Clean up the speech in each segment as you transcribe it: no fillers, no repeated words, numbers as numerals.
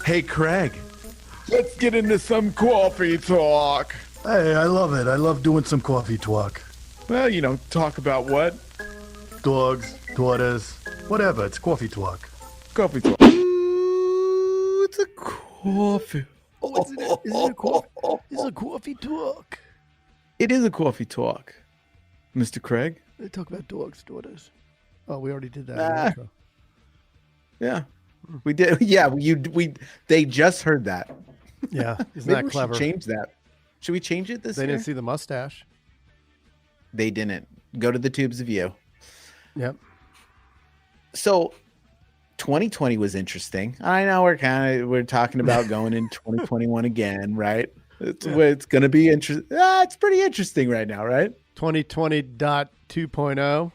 Hey, Craig, let's get into some coffee talk. Hey, I love it. I love doing some coffee talk. Well, talk about what? Dogs, daughters, whatever. It's coffee talk. Coffee talk. Ooh, it's a coffee. Oh, is it a coffee? It's a coffee talk. It is a coffee talk, Mr. Craig. They talk about dogs, daughters. Oh, we already did that. Yeah, we did. Yeah, they just heard that. Yeah, isn't Maybe that clever? We should change that. Should we change it this They year? didn't see the mustache. They didn't. Go to the tubes of you. Yep. So 2020 was interesting. I know we're talking about going in 2021 again, right? It's going to be interesting. It's pretty interesting right now, right? 2020.2.0.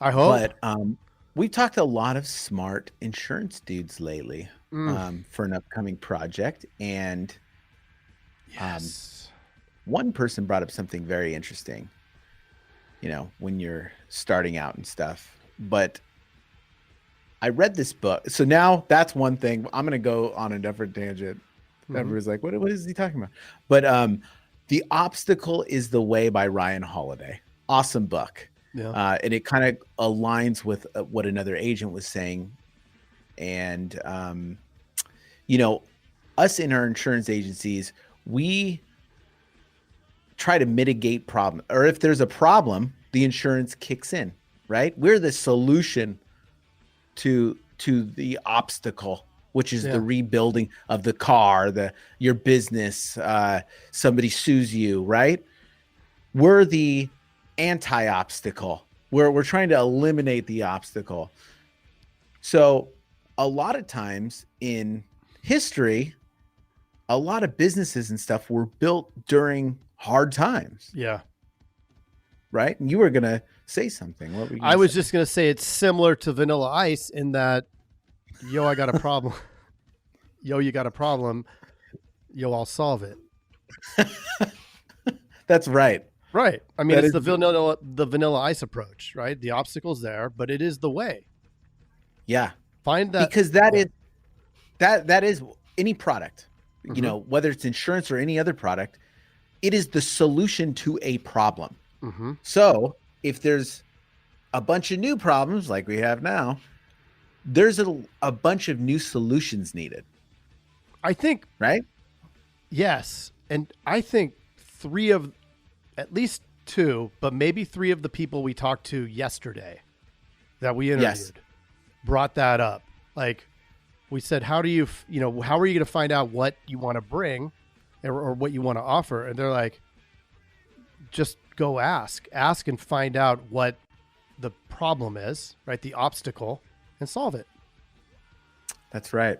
I hope. But we talked a lot of smart insurance dudes lately for an upcoming project. And Yes. one person brought up something very interesting, when you're starting out and stuff. But I read this book. So now that's one thing. I'm going to go on a different tangent. Everybody's like, what is he talking about? But The Obstacle is the Way by Ryan Holiday. Awesome book. Yeah. And it kind of aligns with what another agent was saying. And, us in our insurance agencies, we try to mitigate problem. Or if there's a problem, the insurance kicks in, right? We're the solution to the obstacle, which is the rebuilding of the car, your business, somebody sues you, right? We're the anti-obstacle. We're trying to eliminate the obstacle. So a lot of times in history, a lot of businesses and stuff were built during hard times. Yeah. Right? And you were going to say something. What were you I was just going to say it's similar to Vanilla Ice in that, I got a problem. You got a problem. I'll solve it. That's right. Right. I mean, it's the vanilla ice approach, right? The obstacle's there, but it is the way. Yeah. Find that. Because that is any product, whether it's insurance or any other product, it is the solution to a problem. Mm-hmm. So if there's a bunch of new problems like we have now, there's a bunch of new solutions needed. I think. Right? Yes. And I think at least two, but maybe three of the people we talked to yesterday that we interviewed brought that up. Like we said, how are you going to find out what you want to bring or what you want to offer? And they're like, just go ask and find out what the problem is, right? The obstacle, and solve it. That's right.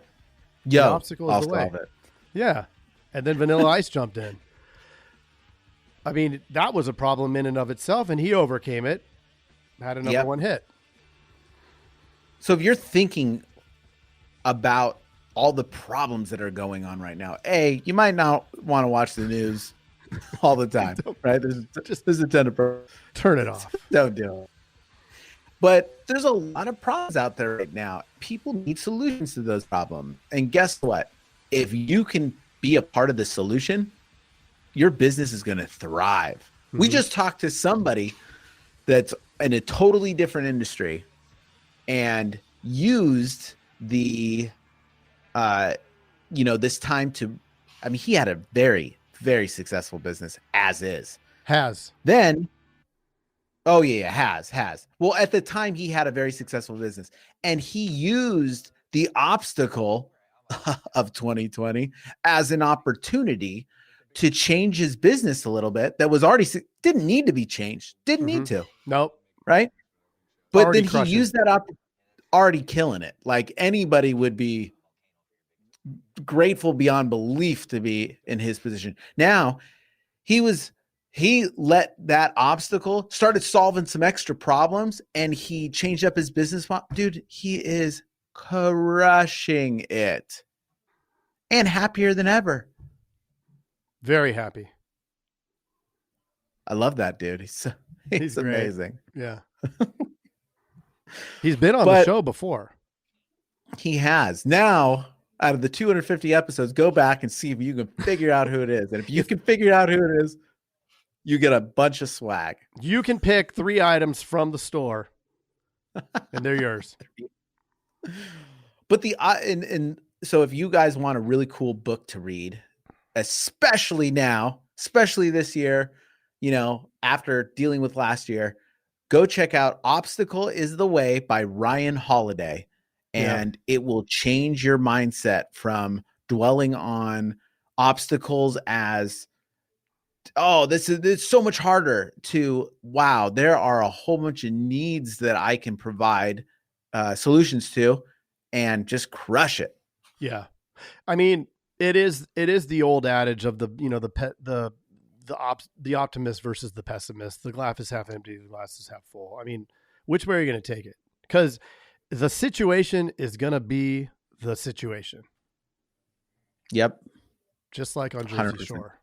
The obstacle is I'll the way. solve it. Yeah. And then Vanilla Ice jumped in. I mean, that was a problem in and of itself, and he overcame it. Had a number one hit. So if you're thinking about all the problems that are going on right now, you might not want to watch the news all the time, right? There's a ton of problems. Turn it off. Don't do it. But there's a lot of problems out there right now. People need solutions to those problems. And guess what? If you can be a part of the solution, your business is going to thrive. Mm-hmm. We just talked to somebody that's in a totally different industry and used this time to, he had a very, very successful business as is. Has. Then, has. Well, at the time he had a very successful business and he used the obstacle of 2020 as an opportunity to change his business a little bit that was didn't need to be changed. Didn't need to. Nope. Right. But already then he used that already killing it. Like anybody would be grateful beyond belief to be in his position. Now he let that obstacle started solving some extra problems and he changed up his business model. Dude, he is crushing it and happier than ever. Very happy. I love that dude. He's amazing. Yeah. He's been on the show before. He has. Now, out of the 250 episodes, go back and see if you can figure out who it is. And if you can figure out who it is, you get a bunch of swag. You can pick 3 items from the store, and they're yours. But so if you guys want a really cool book to read, especially now, especially this year, after dealing with last year, go check out Obstacle is the Way by Ryan Holiday. And it will change your mindset from dwelling on obstacles as, it's so much harder, to, wow, there are a whole bunch of needs that I can provide solutions to, and just crush it. Yeah. I mean, it is the old adage of the optimist versus the pessimist. The glass is half empty, the glass is half full. I mean, which way are you going to take it? Because the situation is going to be the situation. Yep. Just like on Jersey 100%. Shore.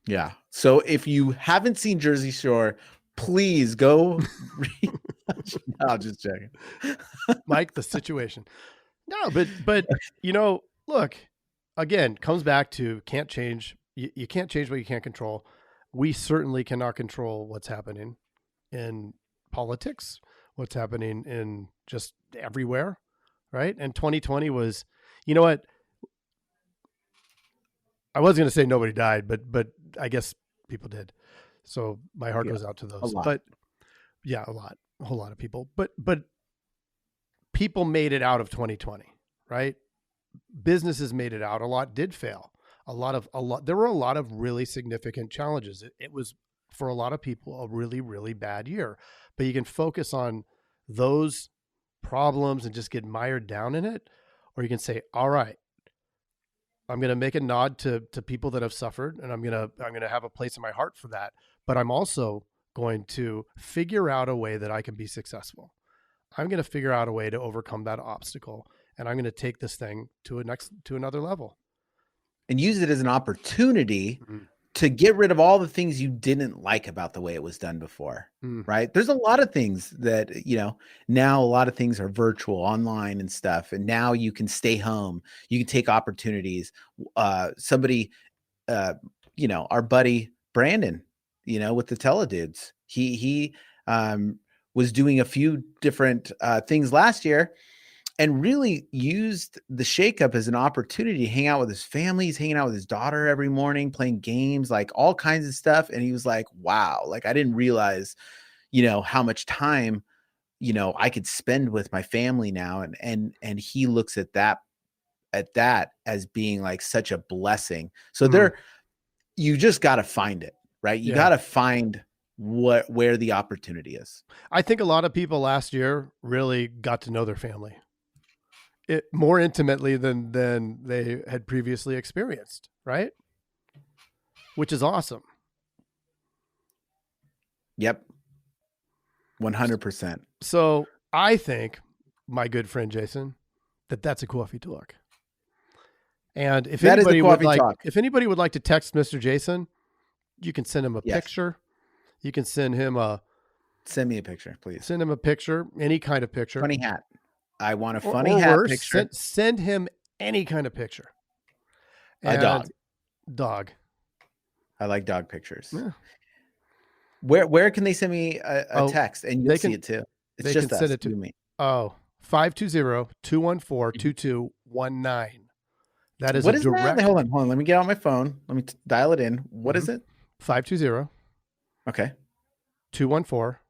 Yeah. So if you haven't seen Jersey Shore, please go read. No, I'm just checking. Mike, the situation. No, but look, again, comes back to can't change. You can't change what you can't control. We certainly cannot control what's happening in politics, what's happening in just everywhere, right? And 2020 was, you know what? I was going to say nobody died, but I guess people did. So my heart goes out to those. But yeah, a whole lot of people. But people made it out of 2020, right? Businesses made it out. A lot did fail. There were a lot of really significant challenges. It was, for a lot of people, a really, really bad year. But you can focus on those problems and just get mired down in it, or you can say, all right, I'm going to make a nod to people that have suffered, and I'm going to have a place in my heart for that. But I'm also going to figure out a way that I can be successful. I'm going to figure out a way to overcome that obstacle, and I'm going to take this thing to another level. And use it as an opportunity to get rid of all the things you didn't like about the way it was done before, right? There's a lot of things that, now a lot of things are virtual, online and stuff. And now you can stay home. You can take opportunities. Somebody, our buddy Brandon, with the Teledudes, he was doing a few different things last year, and really used the shakeup as an opportunity to hang out with his family. He's hanging out with his daughter every morning, playing games, like all kinds of stuff. And he was like, wow, like I didn't realize, how much time, I could spend with my family now. And he looks at that as being like such a blessing. So you just got to find it, right? You got to find where the opportunity is. I think a lot of people last year really got to know their family more intimately than they had previously experienced, right? Which is awesome. Yep. 100%. So I think, my good friend Jason, that's a coffee talk. And if anybody would like to text Mr. Jason, you can send him a picture. You can send me a picture, please. Send him a picture, any kind of picture. Funny hat. I want a funny hat picture. Send him any kind of picture. And a dog. I like dog pictures. Yeah. Where can they send me a text? And you'll see it too. It's just us, send it to me. 520-214-2219. That is what is direct. That? Hold on. Let me get on my phone. Let me dial it in. What is it? 520. Okay. 214.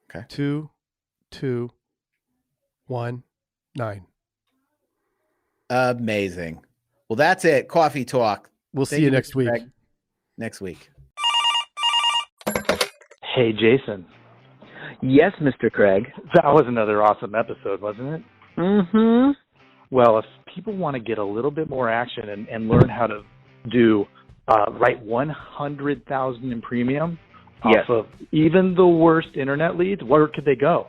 Okay. 2219. Amazing. Well, that's it. Coffee talk. We'll see you next week. Next week. Hey, Jason. Yes, Mr. Craig. That was another awesome episode, wasn't it? Mm-hmm. Well, if people want to get a little bit more action and learn how to write 100,000 in premium off of even the worst internet leads, where could they go?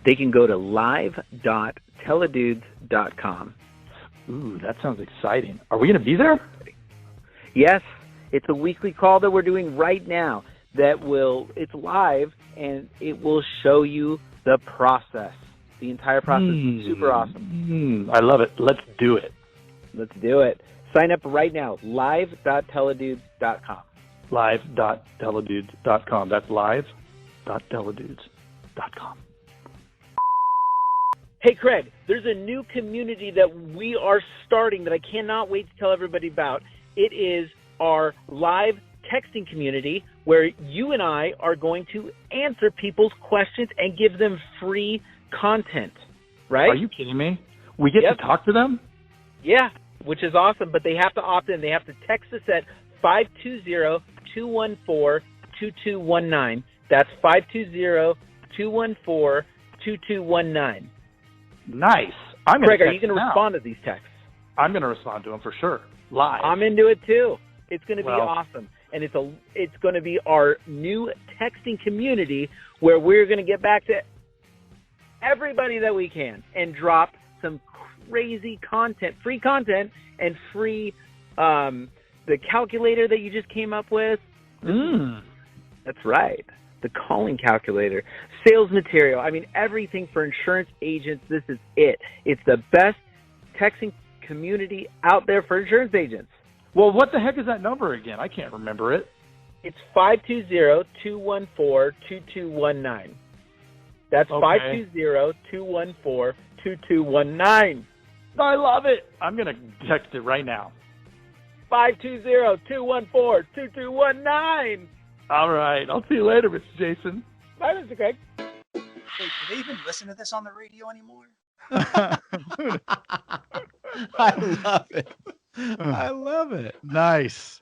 They can go to live.teledudes.com. Ooh, that sounds exciting. Are we going to be there? Yes. It's a weekly call that we're doing right now it's live, and it will show you the process The entire process is super awesome. I love it. Let's do it. Let's do it. Sign up right now, live.teledudes.com. Live.teledudes.com. That's live.teledudes.com. Hey, Craig, there's a new community that we are starting that I cannot wait to tell everybody about. It is our live texting community where you and I are going to answer people's questions and give them free content, right? Are you kidding me? We get to talk to them? Yeah, which is awesome, but they have to opt in. They have to text us at 520-214-2219. That's 520-214-2219. Nice. Craig, are you going to respond to these texts? I'm going to respond to them for sure. Live. I'm into it too. It's going to be awesome. And it's going to be our new texting community where we're going to get back to everybody that we can and drop some crazy content, free content, and free the calculator that you just came up with. That's right. The calling calculator, sales material. I mean, everything for insurance agents. This is it. It's the best texting community out there for insurance agents. Well, what the heck is that number again? I can't remember it. It's 520-214-2219. That's 520-214-2219. I love it. I'm going to text it right now. 520-214-2219. All right. I'll see you later, Mr. Jason. Bye, Mr. Craig. Wait, do they even listen to this on the radio anymore? I love it. I love it. Nice.